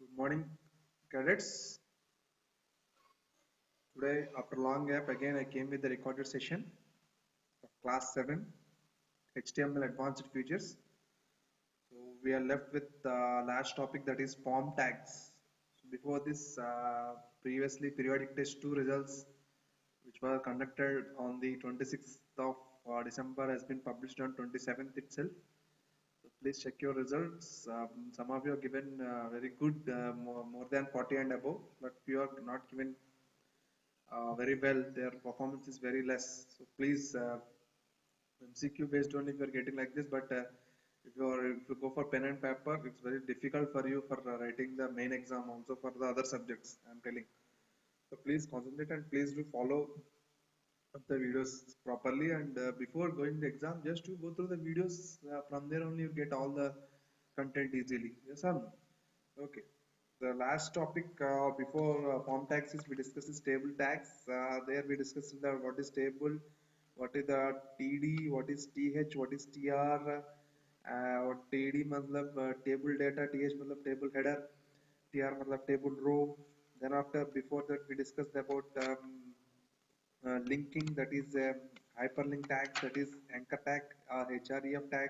Good morning, cadets. Today, after long gap, again I came with the recorded session of class 7 HTML Advanced Features. So we are left with the last topic, that is form tags. So before this, previously periodic test 2 results which were conducted on the 26th of December has been published on 27th itself. So please check your results. Some of you are given very good, more than 40 and above, but few are not given very well. Their performance is very less. So please, MCQ based only if you are getting like this, but if you go for pen and paper, it's very difficult for you for writing the main exam also for the other subjects. I'm telling. So please concentrate and please do follow up the videos properly. And before going the exam, just to go through the videos. From there only you get all the content easily. Yes or no? Okay. The last topic before form tags is we discussed is table tags. There we discussed the what is table, what is the TD, what is TH, what is TR, what TD मतलब table data, TH मतलब table header, TR मतलब table row. Then after before that we discussed about linking, that is hyperlink tag, that is anchor tag or href tag.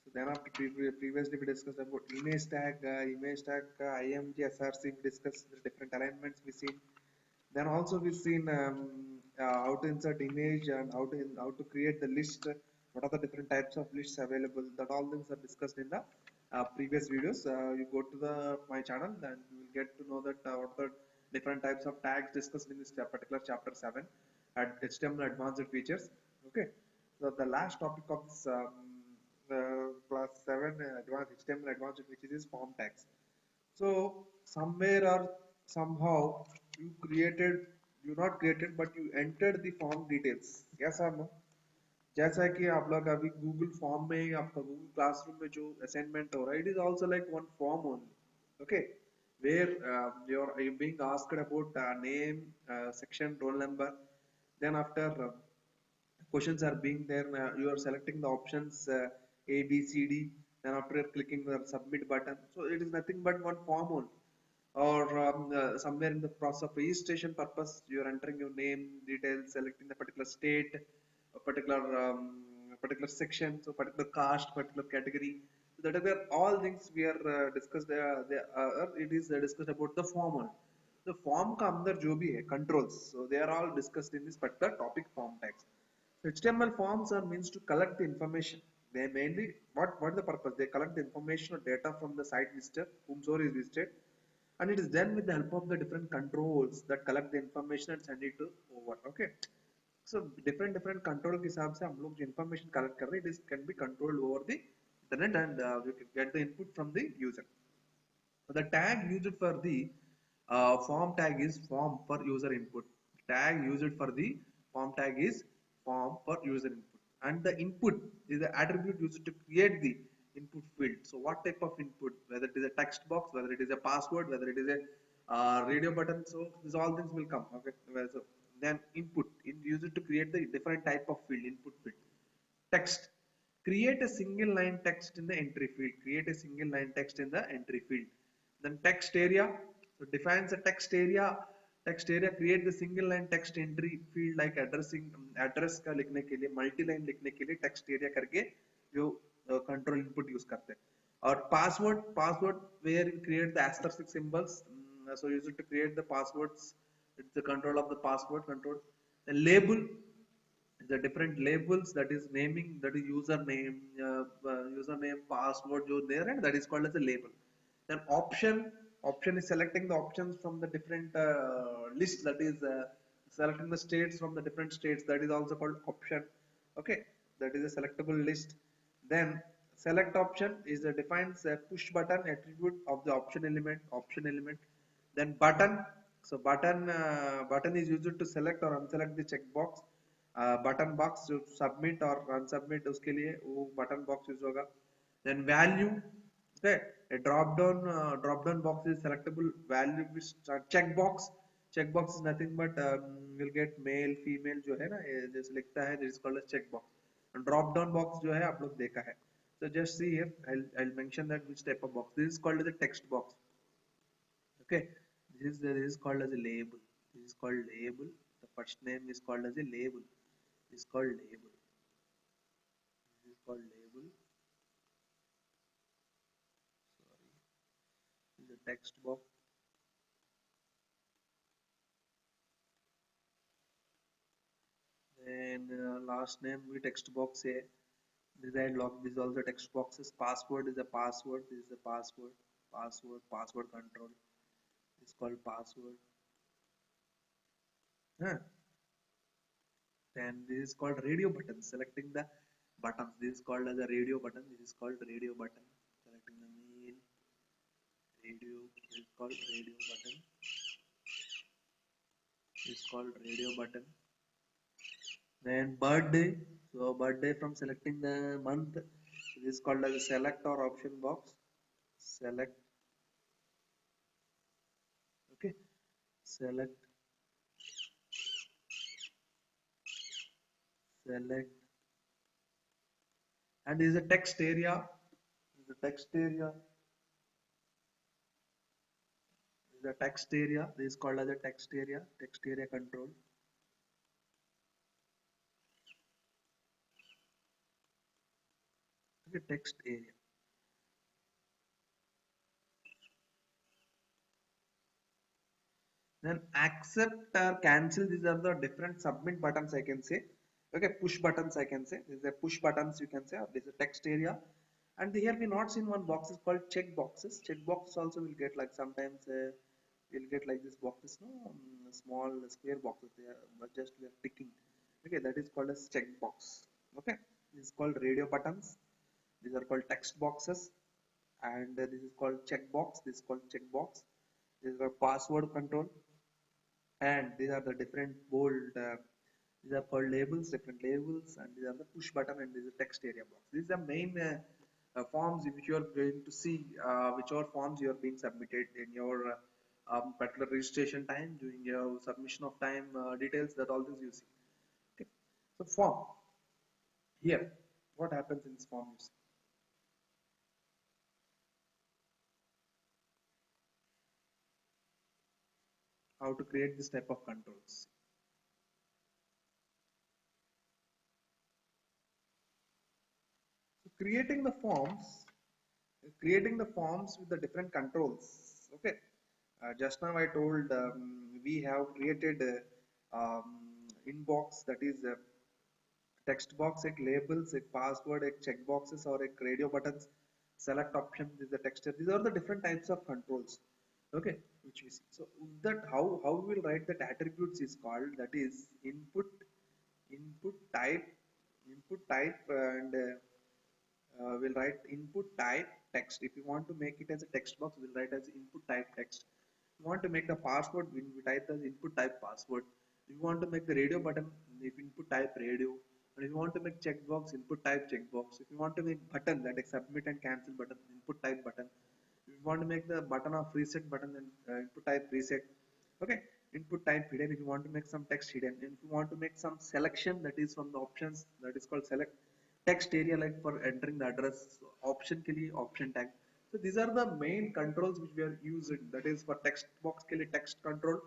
So then after previously we discussed about image tag, img, src. We discussed the different alignments we seen. Then also we've seen how to insert image and how to create the list. What are the different types of lists available? That all things are discussed in the previous videos. You go to the my channel, then you will get to know that what are the different types of tags discussed in this particular chapter 7 at HTML Advanced Features. Okay, so the last topic of this class 7 advanced HTML Advanced Features is form tags. So somewhere or somehow you not created, but you entered the form details. Yes or no? जैसा कि आप लोग अभी Google form में आपका Google classroom में जो assignment हो रहा है, it is also like one form only. Okay, where you're being asked about name, section, roll number. Then after questions are being there, you are selecting the options A, B, C, D. Then after you're clicking the submit button, so it is nothing but one form only. Or somewhere in the process of registration purpose, you are entering your name details, selecting the particular state, a particular section, so particular caste, particular category. So that are where all things we are discussed. It is discussed about the form only. The form का अंदर जो भी है controls, so they are all discussed in this particular topic, form tags. So HTML forms are means to collect the information. They mainly what the purpose? They collect the information or data from the site visitor, whomsoever is visited, and it is done with the help of the different controls that collect the information and send it to over. Okay, so different control के हिसाब से हम लोग जो information collect कर रहे हैं, it is can be controlled over the internet, and you can get the input from the user. So the tag used for the form tag is form for user input. Tag used for the form tag is form for user input, and the input is the attribute used to create the input field. So what type of input? Whether it is a text box, whether it is a password, whether it is a radio button. So these all things will come. Okay. So then input used to create the different type of field, input field. Text. Create a single line text in the entry field. Create a single line text in the entry field. Then text area. So defines a text area. Text area create the single line text entry field like addressing address का लिखने के लिए multi line लिखने के लिए text area करके जो control input use करते हैं. और password where you create the asterisk symbols. So use it to create the passwords. It's the control of the password control. The label, the different labels, that is naming, that is username password जो दे रहे हैं, that is called as a label. Then option is selecting the options from the different list, that is selecting the states from the different states, that is also called option. Okay, that is a selectable list. Then select option is the defines a push button attribute of the option element. Then button, so button is used to select or unselect the checkbox. Button box जो submit और unsubmit उसके लिए वो button box use होगा. Then value, okay, drop down box is selectable value. Check box is nothing but you'll get male female जो है ना, ये जैसे लिखता है, this is called as check box. And drop down box जो है आप लोग देखा है. So just see here, I'll mention that which type of box. This is called as a text box. Okay, this is called as a label. This is called label. The first name is called as a label. This is called label. This is called label. Sorry, this is a text box. Then last name we text box a. Design log. This is also text boxes. Password is a password. This is a password. Password control. This is called password. Huh. Then this is called radio button. Selecting the buttons. This is called as a radio button. This is called radio button. Selecting the main radio. This is called radio button. This is called radio button. Then birthday. So birthday from selecting the month. This is called as a select or option box. Select. Okay. Select. Select. And this is a text area. This is a text area. This is a text area. This is called as a text area. Text area control. Okay, text area. Then accept or cancel. These are the different submit buttons I can say. Okay, push buttons I can say. This is a push buttons you can say. Or this is a text area. And here we not seen one box is called check boxes. Check boxes also will get like sometimes we'll get like this boxes, no small square boxes. They are but just we are ticking. Okay, that is called as check box. Okay, this is called radio buttons. These are called text boxes, and this is called checkbox. This is called checkbox. This is called password control, and these are the different bold. These are called labels, different labels, and these are the push button, and this is text area box. These are the main forms which you are going to see, whichever forms you are being submitted in your particular registration time, during your submission of time details. That all this you see. Okay, so form here. What happens in this form? You see? How to create this type of controls. So creating the forms with the different controls. Okay, just now I told we have created inbox, that is text box, एक labels, एक password, एक check boxes or एक radio buttons, select option. This is the texture. These are the different types of controls. Okay, which we see. So that how we will write that attributes is called, that is input type, and we'll write input type text. If you want to make it as a text box, we'll write as input type text. If you want to make the password, we type as input type password. If you want to make the radio button, if input type radio. And if you want to make checkbox, input type checkbox. If you want to make button, that is submit and cancel button, input type button. If you want to make the button of reset button, then input type reset. Okay, input type hidden. If you want to make some text hidden, and if you want to make some selection, that is from the options, that is called select. Text area, like for entering the address, option के लिए option tag. So these are the main controls which we are using. That is for text box के लिए text control,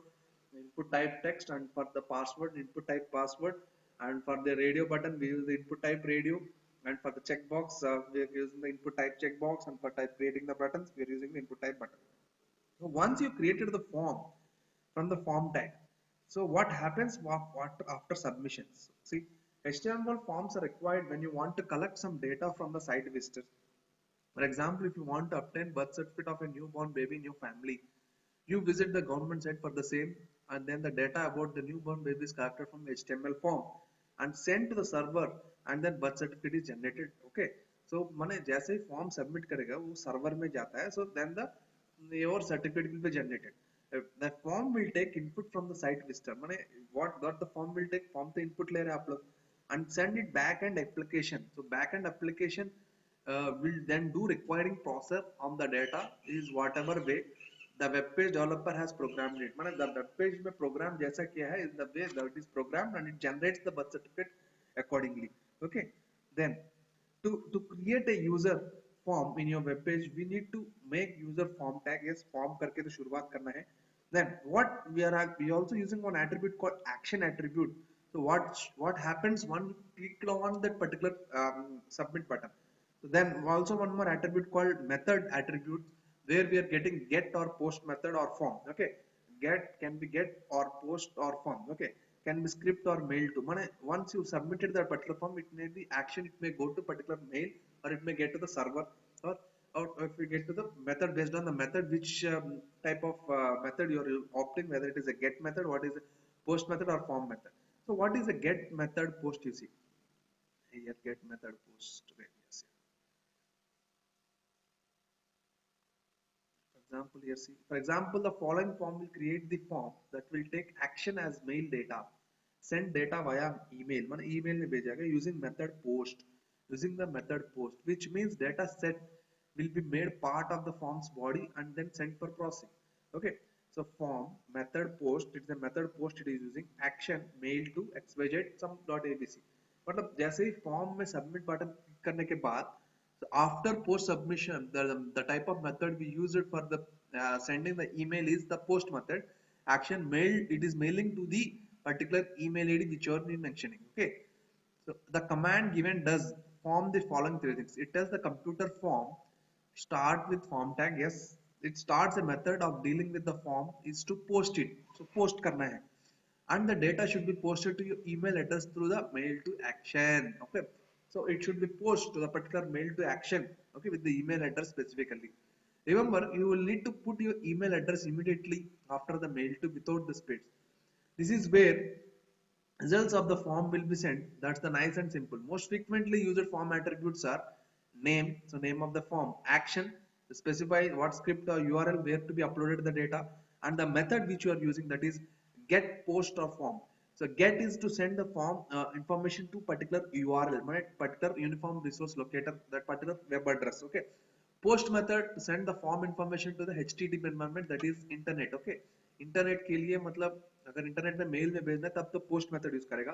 input type text, and for the password input type password, and for the radio button we use the input type radio, and for the checkbox we are using the input type checkbox, and for type creating the buttons we are using the input type button. So once you created the form from the form tag, so what happens after submissions? See, HTML forms are required when you want to collect some data from the site visitor. For example, if you want to obtain birth certificate of a newborn baby in your family, you visit the government site for the same, and then the data about the newborn baby is collected from HTML form and sent to the server, and then birth certificate is generated. Okay, so माने जैसे ही form submit करेगा वो server में जाता है, so then the your certificate will be generated. The form will take input from the site visitor. माने what the form will take, form तो input ले रहे हैं आप लोग, and send it back end application. So back end application will then do requiring process on the data is whatever way the web page developer has programmed it. माने the web page में program जैसा किया है, is the way that is programmed, and it generates the birth certificate accordingly. Okay, then to create a user form in your web page, we need to make user form tag. Yes, form करके तो शुरुआत करना है. Then what we also using one attribute called action attribute. So what happens when you click on that particular submit button? So then also one more attribute called method attribute, where we are getting get or post method or form. Okay, get can be get or post or form. Okay, can be script or mail to. Once you submitted that particular form, it may be action, it may go to particular mail, or it may get to the server, or if we get to the method based on the method, which type of method you are opting, whether it is a get method, what is a post method or form method. So what is a get method post? You see here, get method post. Okay, yes, yeah. Example here, see, for example, the following form will create the form that will take action as mail data, send data via email, email में भेजेगा using method post, using the method post, which means data set will be made part of the form's body and then sent for processing. Okay, so form method post, it's a method post, it is using action mail to xyz some dot abc. मतलब जैसे ही form में submit button click करने के बाद, so after post submission, the type of method we use it for the sending the email is the post method. Action mailed, it is mailing to the particular email ID which you are mentioning. Okay, so the command given does form the following three things. It tells the computer form start with form tag. Yes, it starts a method of dealing with the form is to post it. So post करना है, and the data should be posted to your email address through the mail to action. Okay, so it should be posted to the particular mail to action. Okay, with the email address specifically. Remember, you will need to put your email address immediately after the mail to without the space. This is where results of the form will be sent. That's the nice and simple. Most frequently used form attributes are name, so name of the form, action, specify what script or URL where to be uploaded the data, and the method which you are using, that is get, post or form. So get is to send the form information to particular URL, particular uniform resource locator, that particular web address. Okay, post method to send the form information to the HTTP environment, that is internet. Okay, internet के लिए मतलब अगर internet में mail में भेजना है तब तो पोस्ट मेथड यूज करेगा,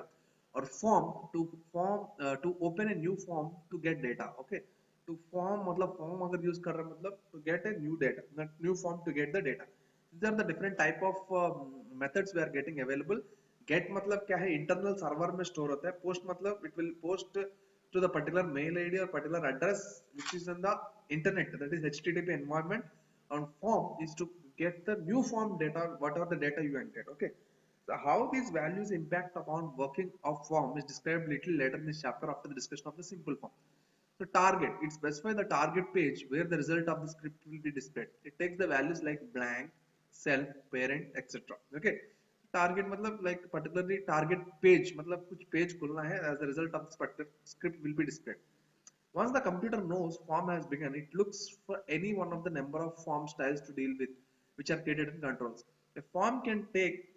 और form to open a new form to get data. Okay, to form मतलब फॉर्म अगर यूज कर रहा है मतलब to get a new data, new form to get the data. these are the different type of methods we are getting available. Get मतलब क्या है, internal server में स्टोर होता है. पोस्ट मतलब it will post to the particular mail ID or particular address which is in the internet, that is HTTP environment, and form is to get the new form data, whatever the data you entered. Okay, so how these values impact upon working of form is described little later in this chapter after the discussion of the simple form. So target, it specifies the target page where the result of the script will be displayed. It takes the values like blank, self, parent, etc. Okay, target मतलब like particularly target page मतलब कुछ page खुलना है, as a result of this particular script will be displayed. Once the computer knows form has begun, it looks for any one of the number of form styles to deal with, which are created in controls. A form can take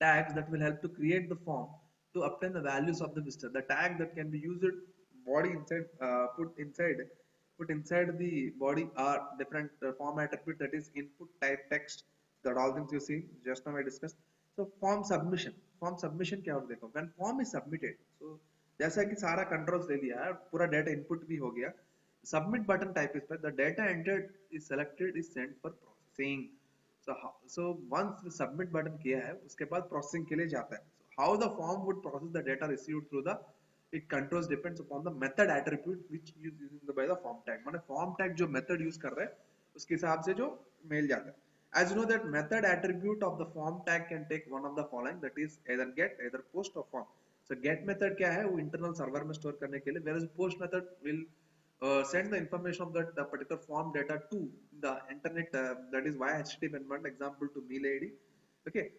tags that will help to create the form to obtain the values of the visitor. The tag that can be used body inside, put inside the body are different form attribute, that is input, type, text, that all things you see just now I discussed. So form submission क्या होता देखो, when form is submitted, so जैसा कि सारा controls ले लिया है, पूरा डेटा इनपुट भी हो गया, सबमिट बटन टाइप इस पर, the data entered is selected is sent for processing. So once the submit button किया है, उसके बाद processing के लिए जाता है. So how the form would process the data received through the, it controls depends upon the method attribute which is using by the form tag. माने form tag जो method use कर रहा है उसके हिसाब से जो mail जाता है. As you know that method attribute of the form tag can take one of the following, that is either get, either post or form. So get method क्या है, वो internal server में store करने के लिए, whereas post method will send the information of that the particular form data to the internet, that is via HTTP environment, example to mail ID. Okay,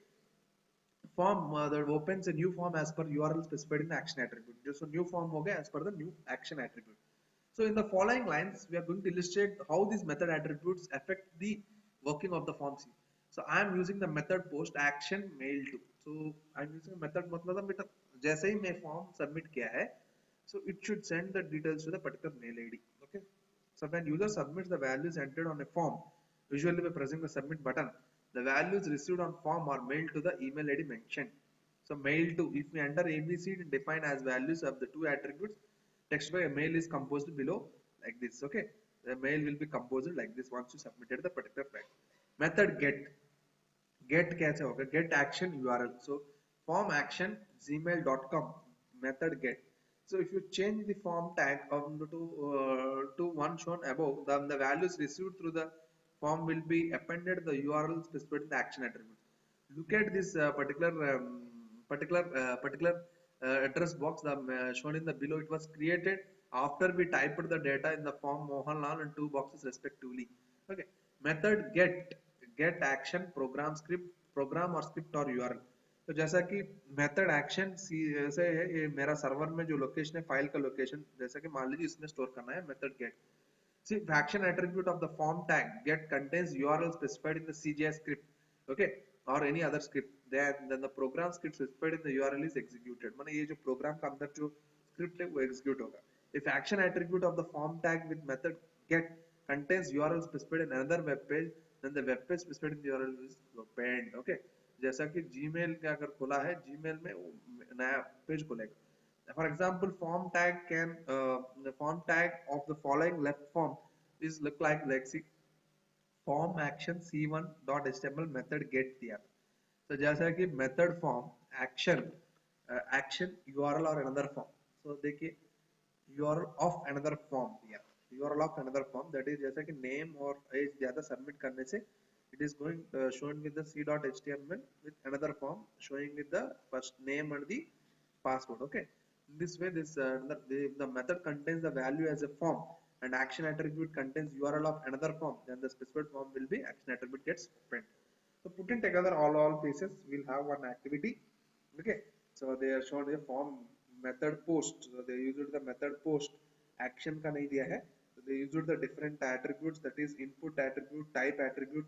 form that opens a new form as per URL specified in the action attribute. Just so new form हो गया as per the new action attribute. So in the following lines, we are going to illustrate how these method attributes affect the working of the form. So I am using the method post action mail to. So I am using a method मतलब बेटा जैसे ही मैं form submit किया है, so it should send the details to the particular mail ID. Okay, so when user submits the values entered on a form, usually by pressing the submit button, the values received on form are mailed to the email ID mentioned. So mail to, if we enter ABC define as values of the two attributes, text by mail is composed below like this. Okay, the mail will be composed like this once you submitted the particular file. Method get कैसे होगा, get action URL. So form action gmail.com method get. So if you change the form tag to one shown above, then the values received through the form will be appended the URL specified in the action attribute. Look at this particular address box shown in the below. It was created after we typed the data in the form Mohanlal and two boxes respectively. Okay, method get action program or script or URL. तो जैसा कि method action ऐसे है, ये मेरा server में जो location है फाइल का लोकेशन, जैसा कि मान लीजिए इसमें स्टोर करना है method gate. See, the action attribute of the form tag get contains URL specified in the CGI script, okay, or any other script. Then the program script specified in the URL is executed. माने ये जो program का अंदर जो script है वो execute होगा. If action attribute of the form tag with method get contains URL specified in another web page, then the web page specified in the URL is append. Okay, जैसा कि Gmail का अगर खोला है, Gmail में वो नया पेज खोलेगा. For example, the form tag of the following left form is look like lexi form action c1.html method get दिया. तो जैसा कि method form action URL or another form. So देखिए URL of another form दिया. URL of another form, that is जैसा कि name और age दिया था submit करने से it is going showing with the c.html with another form showing with the first name and the password. Okay, in this way the method contains the value as a form and action attribute contains URL of another form, then the specified form will be action attribute gets print. So putting together all pieces, we'll have one activity. Okay, so they are shown a form method post. So they used the method post action का नहीं दिया है. So they used the different attributes, that is input attribute, type attribute,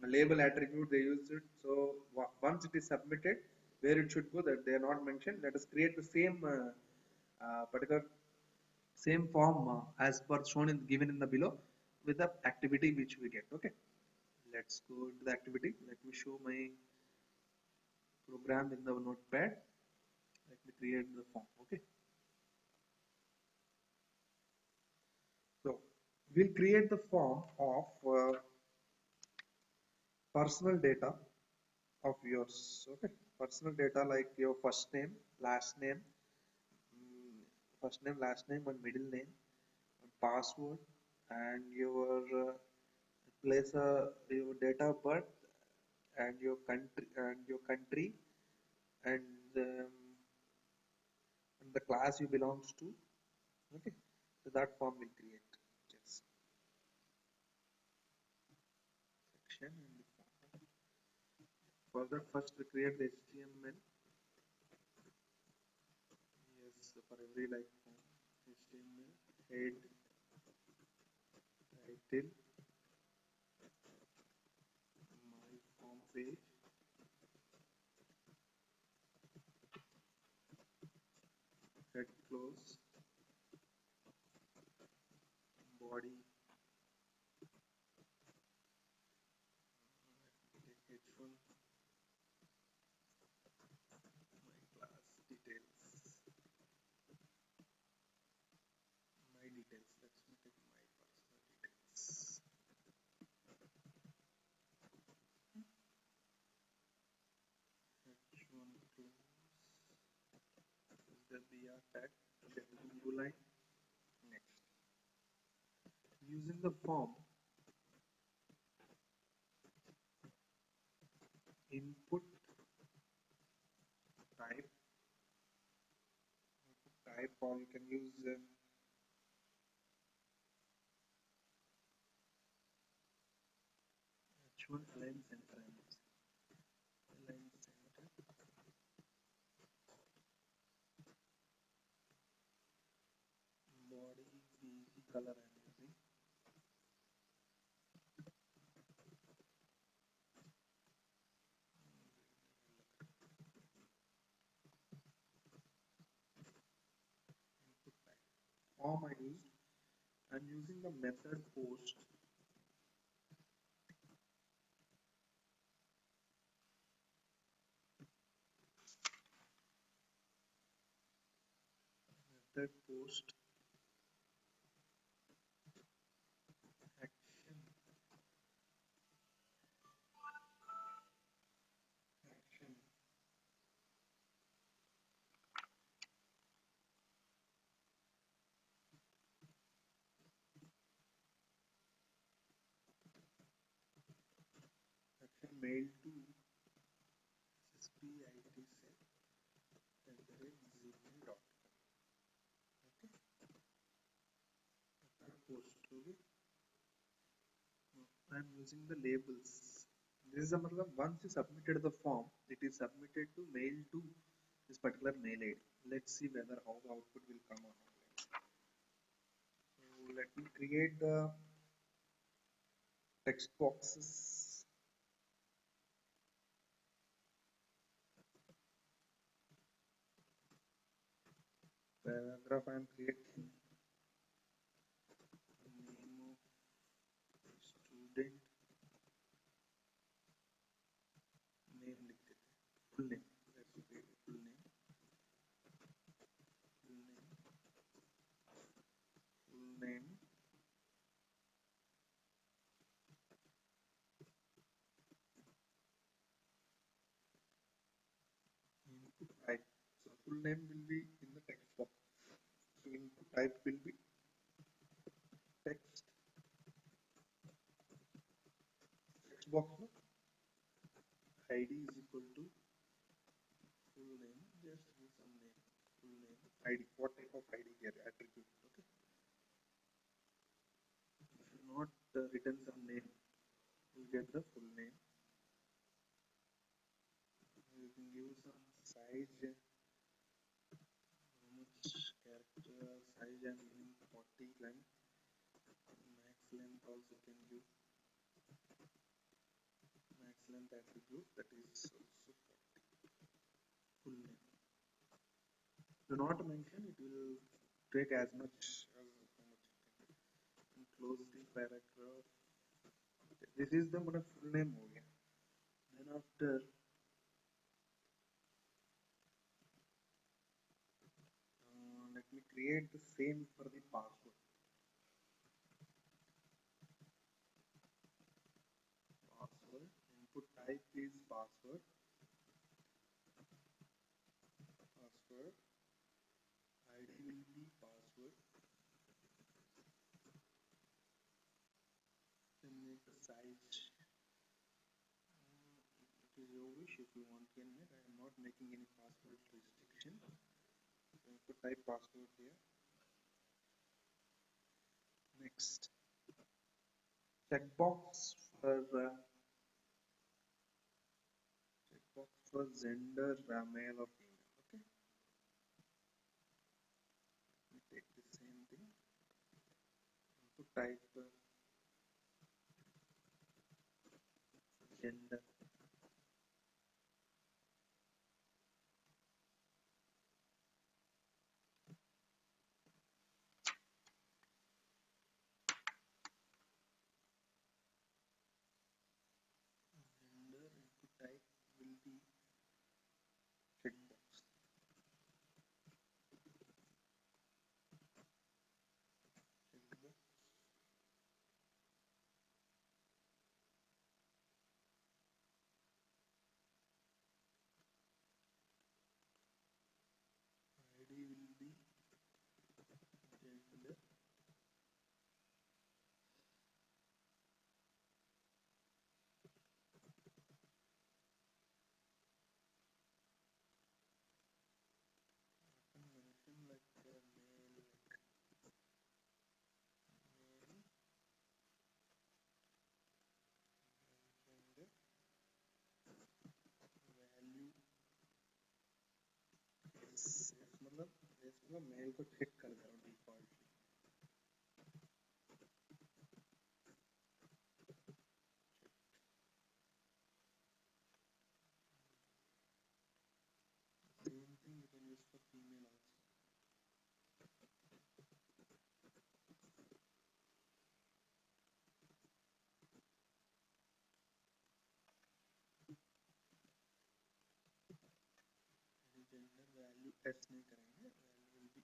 label attribute they used it. So once it is submitted, where it should go that they are not mentioned. Let us create the same particular same form as per shown in given in the below with the activity which we get. Okay, let's go into the activity. Let me show my program in the notepad. Let me create the form. Okay, so we'll create the form of personal data of yours. Okay, personal data like your first name, last name, first name, last name, and middle name, and password, and your date of birth, and your country, and um, and the class you belongs to. Okay, so that form will create. Yes, section and the form. For that, first we create the HTML. Yes, so for every like form, HTML head, title, my form page, head close, body, take h1, my class details, my details. Let's make it my personal details. H1 close. Is the BR tag to get the new line. Next, using the form input type, or you can use H1 align center, align center, body bg color I'm using, input type, form I used. I'm using the method post, method post mail to sspitsec@gmail.com. Okay, post. Okay, I'm using the labels. This is a matlab, once you submitted the form, it is submitted to mail to this particular mail ID. Let's see whether how the output will come on. So let me create the text boxes. Paragraph I am creating. Name of student, name लिख देते हैं, full name. Let's create full name, full name, full name. Input type. So full name will be in the text box. So input type will be text. Text box no? ID is equal to full name. Just give some name. Full name. ID. What type of ID here? Attribute. Okay. If you not written some name, you get the full name. You can give some size. How much character size I'm giving 40 length. Max length also can give. Max length attribute that is also 40. Full name. Do not mention, it will take as much as how much you can. And close the paragraph. Okay. This is the full name हो गया. Then after let me create the same for the password. Password input type is password. Password ID will be password. Then make the size. It is your wish if you want can make. I am not making any password restriction. So input type password here. Next checkbox for gender, male or female. Okay, we take the same thing. Input type gender. Gender input type will be checkbox. Checkbox. ID will be gender. Mention like male, male, gender, value yes, मतलब mail को check कर दो default. Same thing you can use for female also. Gender value s नहीं करेंगे. Value will be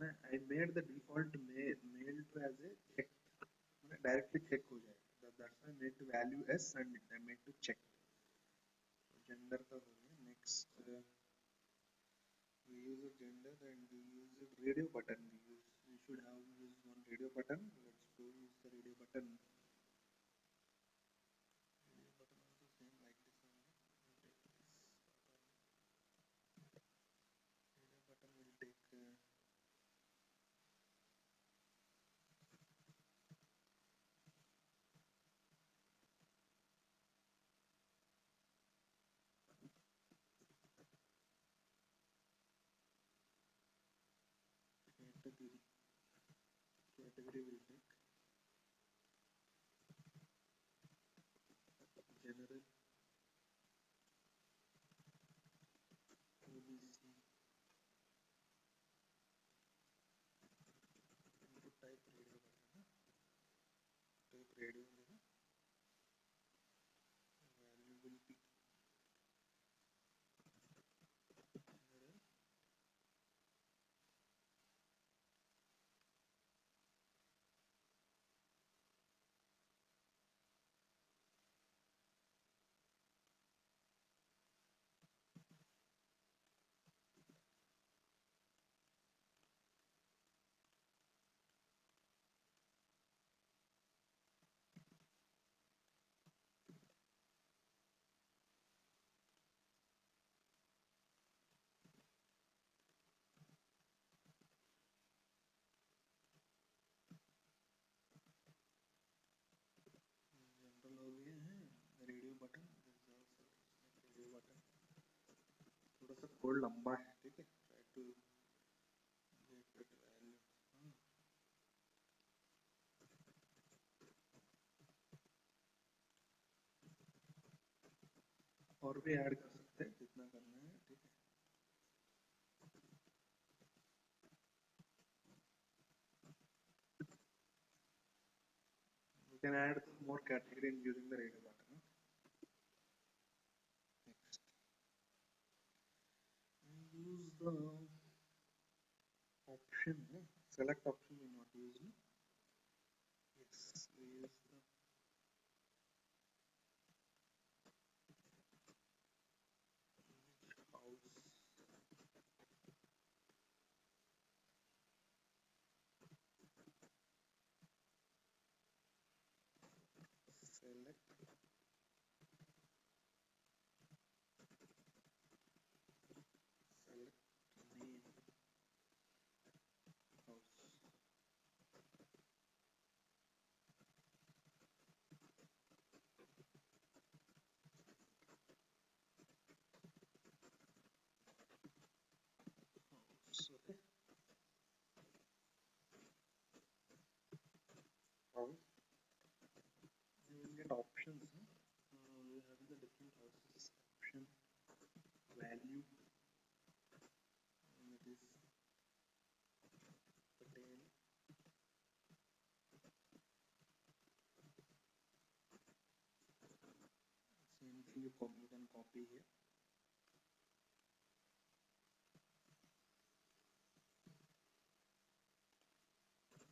I made the default mail to as a check. Directly check हो जाएगा. That's why I made the value s and I made to check. So gender का हो गया. Next we use a gender and we use a radio button. We should have used one radio button. Let's to use the radio button. Radio button also same like this only. Radio button will take category. Category will take general, OBC, input type radio button. Type radio value will be general. General हो गया है radio button. Radio button थोड़ा सा code लंबा है, ठीक है. Try to get it value. और भी ऐड कर सकते हैं जितना करना है, ठीक है. You can add more category in using the radio button. Next, use the option. Select option we not use. Yes, we use the house. Select name house. Okay. House. You will get options. We have the different houses. Option, value, and it is Patel. Same thing you can copy here.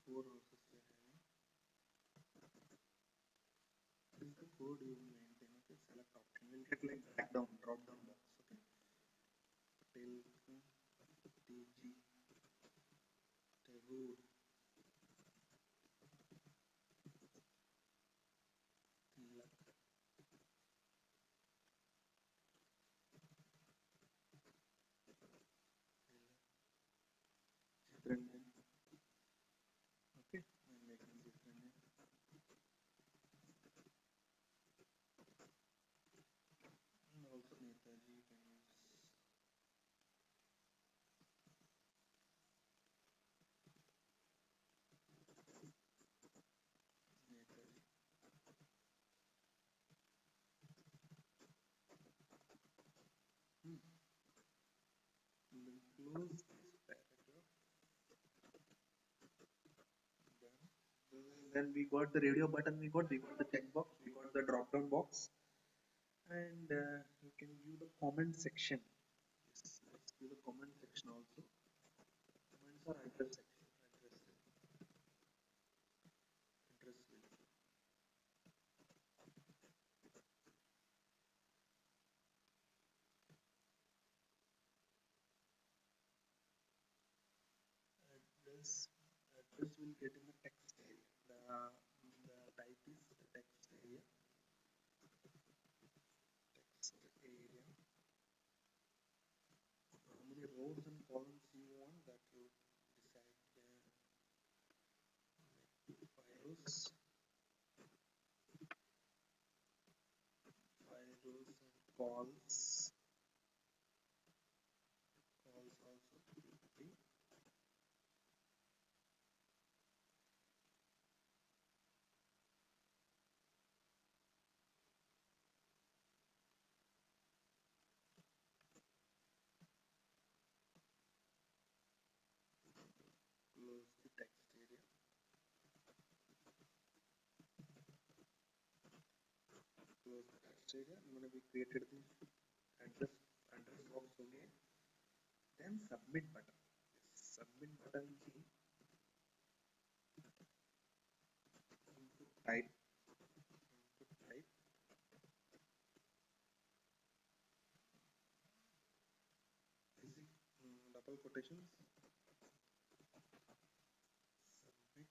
Four houses we are having. This is the code you will maintain. Okay, select option. We'll get like drop down box. Okay, Patel, TG, Tagore, Tilak, Chitranjan. Okay, I'm making Chitranjan. And also Netaji you can use. Netaji. We'll close this paragraph. Then we got the radio button, we got the checkbox, we got the drop down box, and you can view the comment section. Yes, let's view the comment section also. Comments are address section. Address will. Address will get in the text area. the type is text area. Text area. How many rows and columns you want, that you decide. 5 rows, 5 rows and calls. Calls also 50. Close the text area. Close the text area. I'm gonna be created the address box again. Then submit button. Submit button key. Input type. Input type. Double quotations. Submit.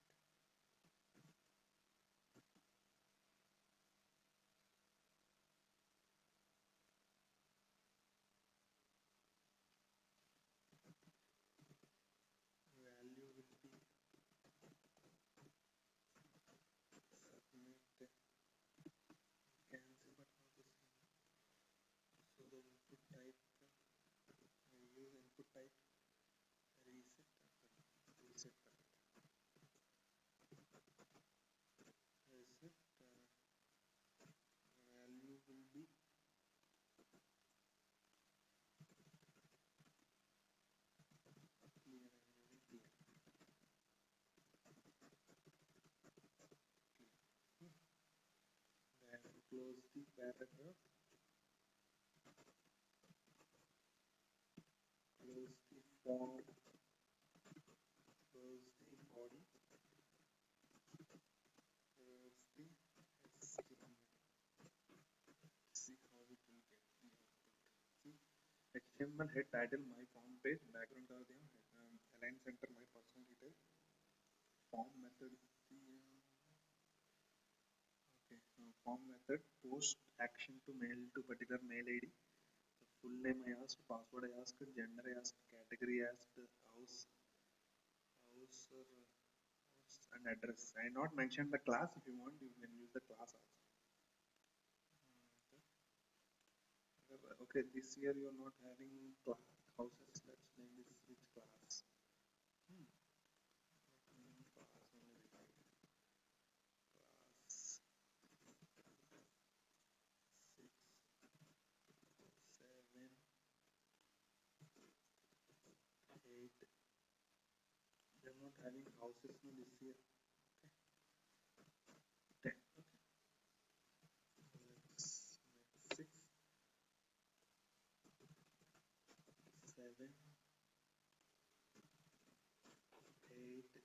Value will be submit. Cancel button also same. So the input type, we use input type reset. Reset button. Reset. Value will be clear. I'm using clear. Then close the paragraph. Close the font. Close the body. Close the HTML. See how it will get the output. See, HTML head title my form page, background कर दिया, align center my personal detail, form method okay, form method post action to mail to particular mail ID. So full name I asked, password I asked, gender I asked, category I asked, house and address. I not mentioned the class. If you want, you can use the class also. Okay, this year you are not having houses. Let's name this which class. Class only class 6, 7, 8. They are not having houses no this year. Okay. 10. Okay. Let's make 6, 7, 8, 9, 10.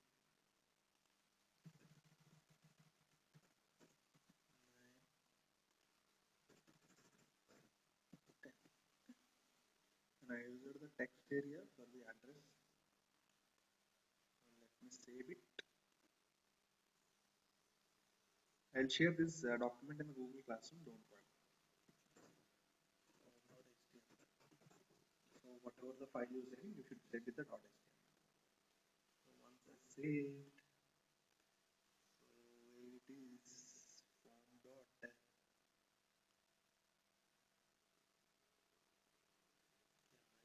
And I used the text area for the address. Let me save it. I'll share this document in the Google Classroom. Don't worry. So whatever the file you're saving, you should save with the .html. So once I saved, so where it is, form dot. Yeah,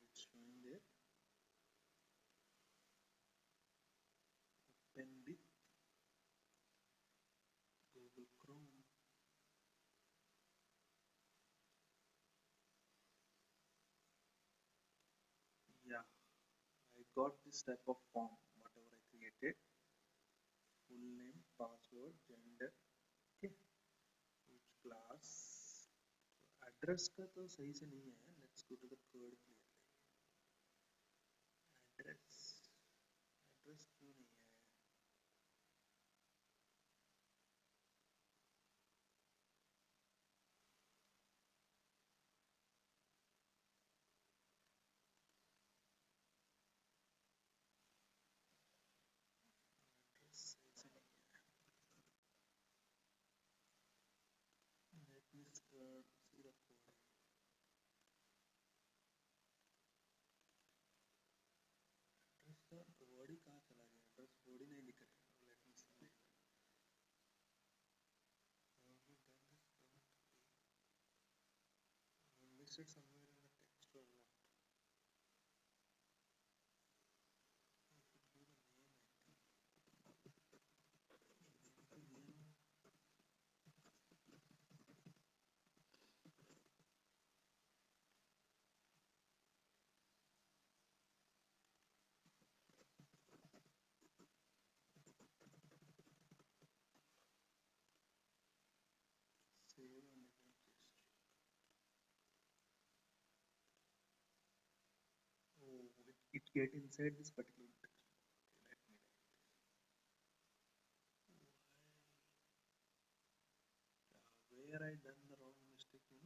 it's showing there. Open the Google Chrome. Yeah, I got this type of form, whatever I created. Full name, password, gender, okay, which class. Address का तो सही से नहीं है. Let's go to the code clearly. Address address क्यों नहीं है? Address सही से नहीं है. थोड़ी नहीं दिख रहे. Let me see. Missed it somewhere in the text or what? Save and oh, it get inside this particular text. Let me where I done the wrong mistake, this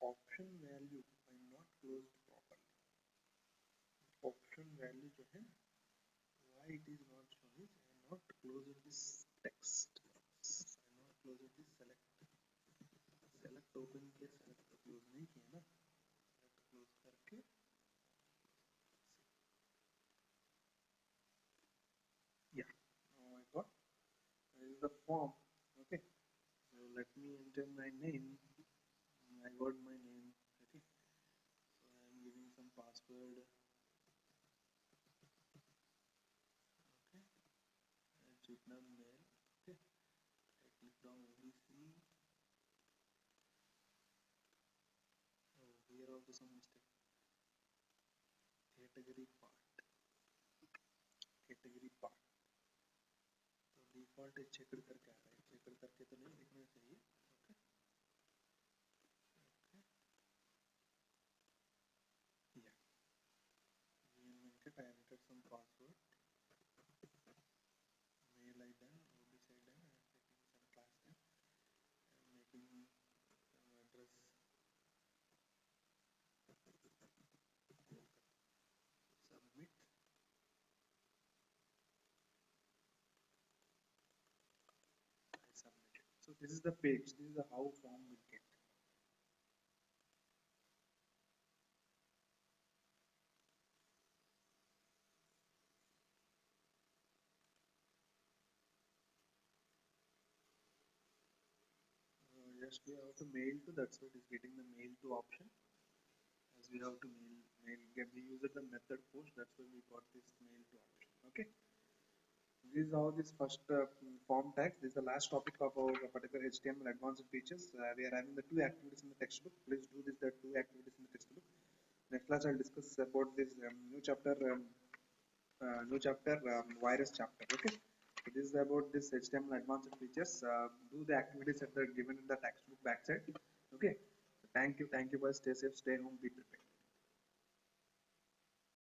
option value I not closed properly. Option value जो है, why it is not showing? I not closed this text. I not closed this select open के select close नहीं किया ना, select close करके yeah. Now I got this is the form. Okay, so let me enter my name. I got my name. Okay, so I am giving some password. Okay, Chitnam mail. Okay, I click down OBC. Oh, here also some mistake. Category part. Category part. तो default check करके आ रहा है, check करके तो नहीं दिखना चाहिए. Okay okay या वीएम के I entered some password, mail I done, OBC I done, I am taking some class name, I am making some address submit. I submitted. So this is the page. This is the how form will get. Just we have to mail to. That's why it is getting the mail to option. As we have to mail get we use the method post. That's why we got this mail to option. Okay. This is how this first form tags. This is the last topic of our particular HTML advanced features. We are having the two activities in the textbook. Please do this. The two activities in the textbook. Next class I'll discuss about this new chapter virus chapter. Okay. So this is about this HTML advanced features. Do the activities that are given in the textbook backside. Okay. Thank you. Thank you. Guys. Stay safe. Stay home. Be prepared.